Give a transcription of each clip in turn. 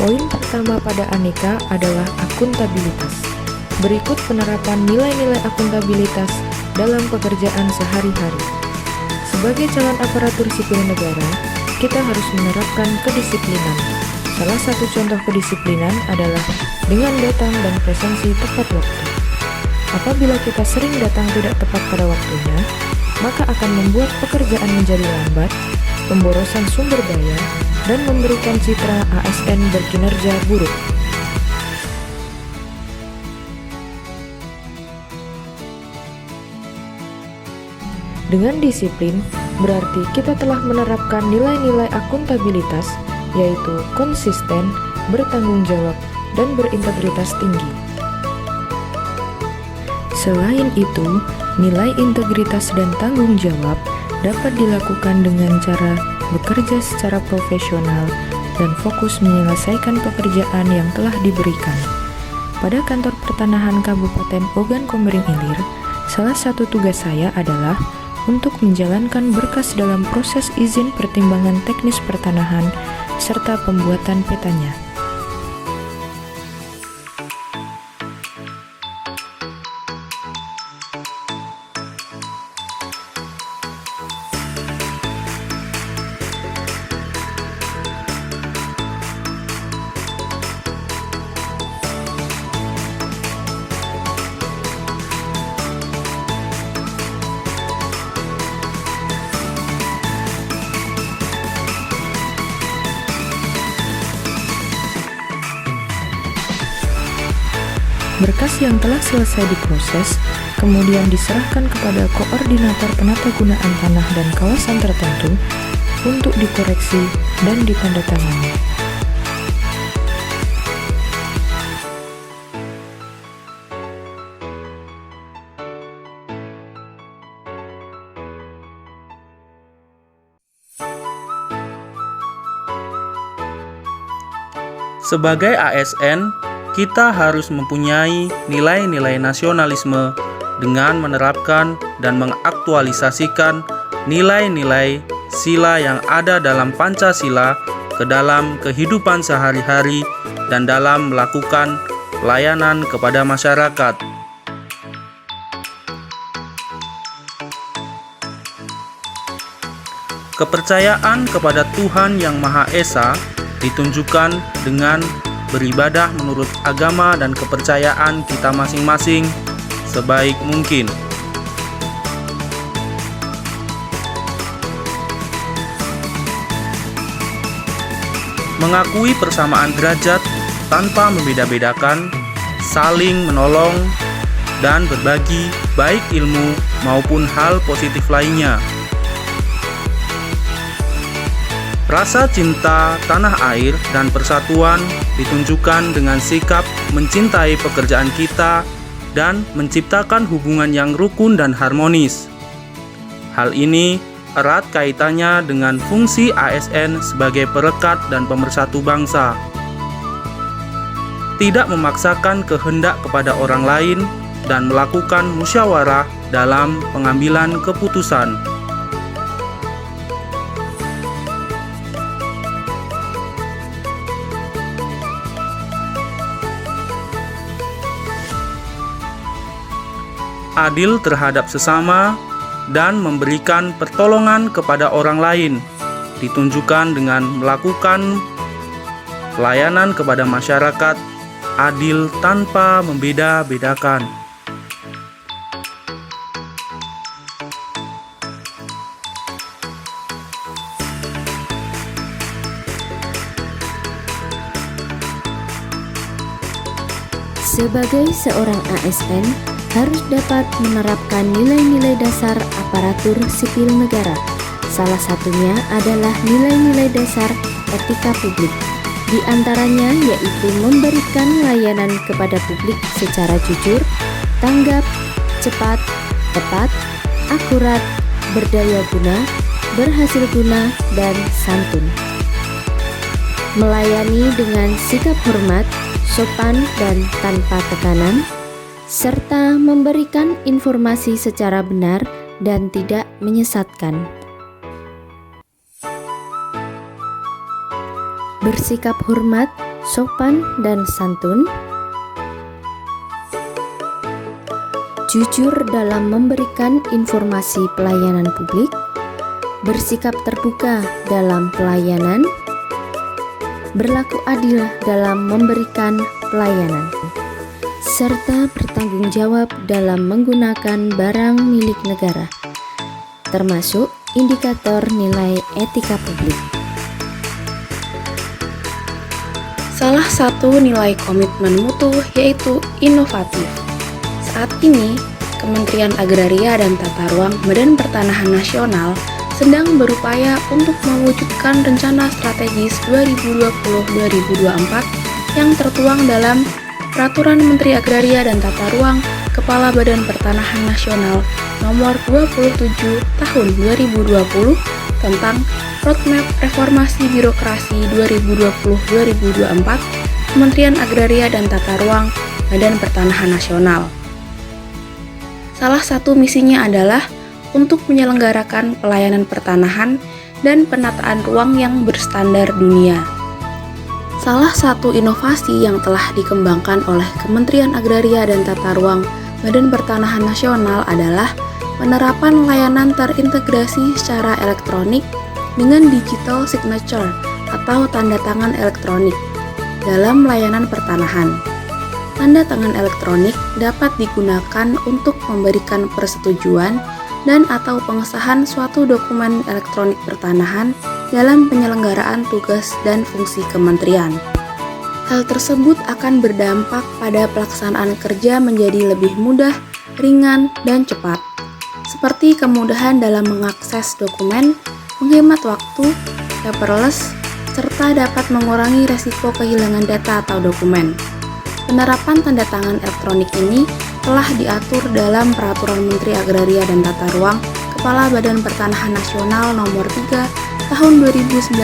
Poin pertama pada aneka adalah akuntabilitas. Berikut penerapan nilai-nilai akuntabilitas dalam pekerjaan sehari-hari. Sebagai calon aparatur sipil negara, kita harus menerapkan kedisiplinan. Salah satu contoh kedisiplinan adalah dengan datang dan presensi tepat waktu. Apabila kita sering datang tidak tepat pada waktunya, maka akan membuat pekerjaan menjadi lambat, pemborosan sumber daya, dan memberikan citra ASN berkinerja buruk. Dengan disiplin, berarti kita telah menerapkan nilai-nilai akuntabilitas, yaitu konsisten, bertanggung jawab, dan berintegritas tinggi. Selain itu, nilai integritas dan tanggung jawab dapat dilakukan dengan cara bekerja secara profesional dan fokus menyelesaikan pekerjaan yang telah diberikan. Pada kantor pertanahan Kabupaten Ogan Komering Ilir, salah satu tugas saya adalah untuk menjalankan berkas dalam proses izin pertimbangan teknis pertanahan serta pembuatan petanya. Berkas yang telah selesai diproses kemudian diserahkan kepada koordinator penata gunaan tanah dan kawasan tertentu untuk dikoreksi dan ditandatangani. Sebagai ASN, kita harus mempunyai nilai-nilai nasionalisme dengan menerapkan dan mengaktualisasikan nilai-nilai sila yang ada dalam Pancasila ke dalam kehidupan sehari-hari dan dalam melakukan pelayanan kepada masyarakat. Kepercayaan kepada Tuhan Yang Maha Esa ditunjukkan dengan beribadah menurut agama dan kepercayaan kita masing-masing sebaik mungkin. Mengakui persamaan derajat tanpa membeda-bedakan, saling menolong, dan berbagi baik ilmu maupun hal positif lainnya. Rasa cinta tanah air dan persatuan ditunjukkan dengan sikap mencintai pekerjaan kita dan menciptakan hubungan yang rukun dan harmonis. Hal ini erat kaitannya dengan fungsi ASN sebagai perekat dan pemersatu bangsa. Tidak memaksakan kehendak kepada orang lain dan melakukan musyawarah dalam pengambilan keputusan. Adil terhadap sesama, dan memberikan pertolongan kepada orang lain, ditunjukkan dengan melakukan pelayanan kepada masyarakat adil tanpa membeda-bedakan. Sebagai seorang ASN, harus dapat menerapkan nilai-nilai dasar aparatur sipil negara. Salah satunya adalah nilai-nilai dasar etika publik. Di antaranya yaitu memberikan layanan kepada publik secara jujur, tanggap, cepat, tepat, akurat, berdaya guna, berhasil guna, dan santun. Melayani dengan sikap hormat, sopan, dan tanpa tekanan, serta memberikan informasi secara benar dan tidak menyesatkan. Bersikap hormat sopan dan santun, jujur dalam memberikan informasi pelayanan publik, bersikap terbuka dalam pelayanan, berlaku adil dalam memberikan pelayanan, serta bertanggung jawab dalam menggunakan barang milik negara, termasuk indikator nilai etika publik. Salah satu nilai komitmen mutu yaitu inovatif. Saat ini, Kementerian Agraria dan Tata Ruang Badan Pertanahan Nasional sedang berupaya untuk mewujudkan rencana strategis 2020-2024 yang tertuang dalam Peraturan Menteri Agraria dan Tata Ruang Kepala Badan Pertanahan Nasional Nomor 27 Tahun 2020 tentang Roadmap Reformasi Birokrasi 2020-2024 Kementerian Agraria dan Tata Ruang Badan Pertanahan Nasional. Salah satu misinya adalah untuk menyelenggarakan pelayanan pertanahan dan penataan ruang yang berstandar dunia. Salah satu inovasi yang telah dikembangkan oleh Kementerian Agraria dan Tata Ruang Badan Pertanahan Nasional adalah penerapan layanan terintegrasi secara elektronik dengan digital signature atau tanda tangan elektronik dalam layanan pertanahan. Tanda tangan elektronik dapat digunakan untuk memberikan persetujuan dan atau pengesahan suatu dokumen elektronik pertanahan dalam penyelenggaraan tugas dan fungsi kementerian. Hal tersebut akan berdampak pada pelaksanaan kerja menjadi lebih mudah, ringan, dan cepat, seperti kemudahan dalam mengakses dokumen, menghemat waktu, paperless, serta dapat mengurangi resiko kehilangan data atau dokumen. Penerapan tanda tangan elektronik ini telah diatur dalam Peraturan Menteri Agraria dan Tata Ruang Kepala Badan Pertanahan Nasional Nomor 3 Tahun 2019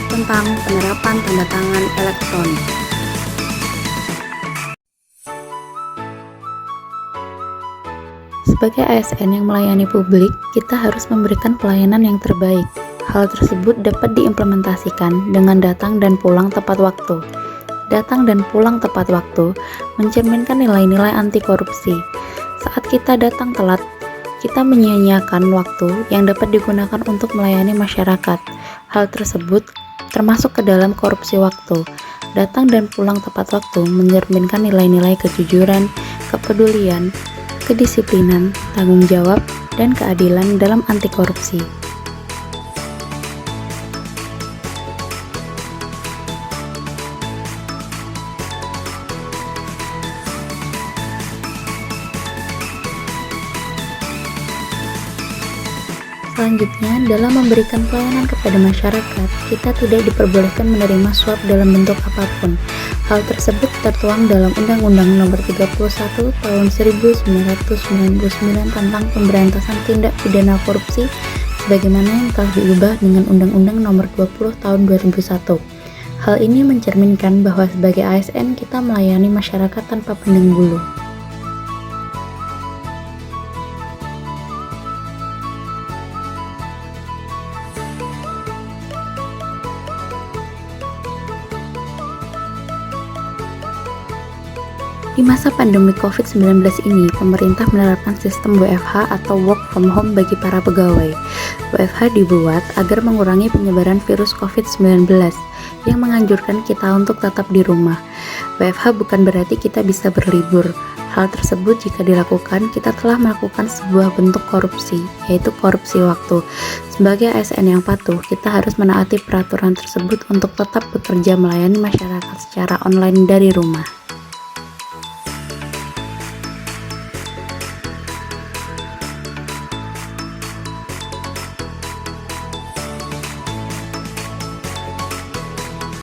tentang penerapan tanda tangan elektronik. Sebagai ASN yang melayani publik, kita harus memberikan pelayanan yang terbaik. Hal tersebut dapat diimplementasikan dengan datang dan pulang tepat waktu. Datang dan pulang tepat waktu mencerminkan nilai-nilai anti korupsi. Saat kita datang telat, kita menyia-nyiakan waktu yang dapat digunakan untuk melayani masyarakat. Hal tersebut termasuk ke dalam korupsi waktu. Datang dan pulang tepat waktu mencerminkan nilai-nilai kejujuran, kepedulian, kedisiplinan, tanggung jawab, dan keadilan dalam anti korupsi. Selanjutnya, dalam memberikan pelayanan kepada masyarakat, kita tidak diperbolehkan menerima suap dalam bentuk apapun. Hal tersebut tertuang dalam Undang-Undang Nomor 31 Tahun 1999 tentang Pemberantasan Tindak Pidana Korupsi sebagaimana yang telah diubah dengan Undang-Undang Nomor 20 Tahun 2001. Hal ini mencerminkan bahwa sebagai ASN kita melayani masyarakat tanpa pandang bulu. Di masa pandemi COVID-19 ini, pemerintah menerapkan sistem WFH atau work from home bagi para pegawai. WFH dibuat agar mengurangi penyebaran virus COVID-19 yang menganjurkan kita untuk tetap di rumah. WFH bukan berarti kita bisa berlibur. Hal tersebut jika dilakukan, kita telah melakukan sebuah bentuk korupsi, yaitu korupsi waktu. Sebagai ASN yang patuh, kita harus menaati peraturan tersebut untuk tetap bekerja melayani masyarakat secara online dari rumah.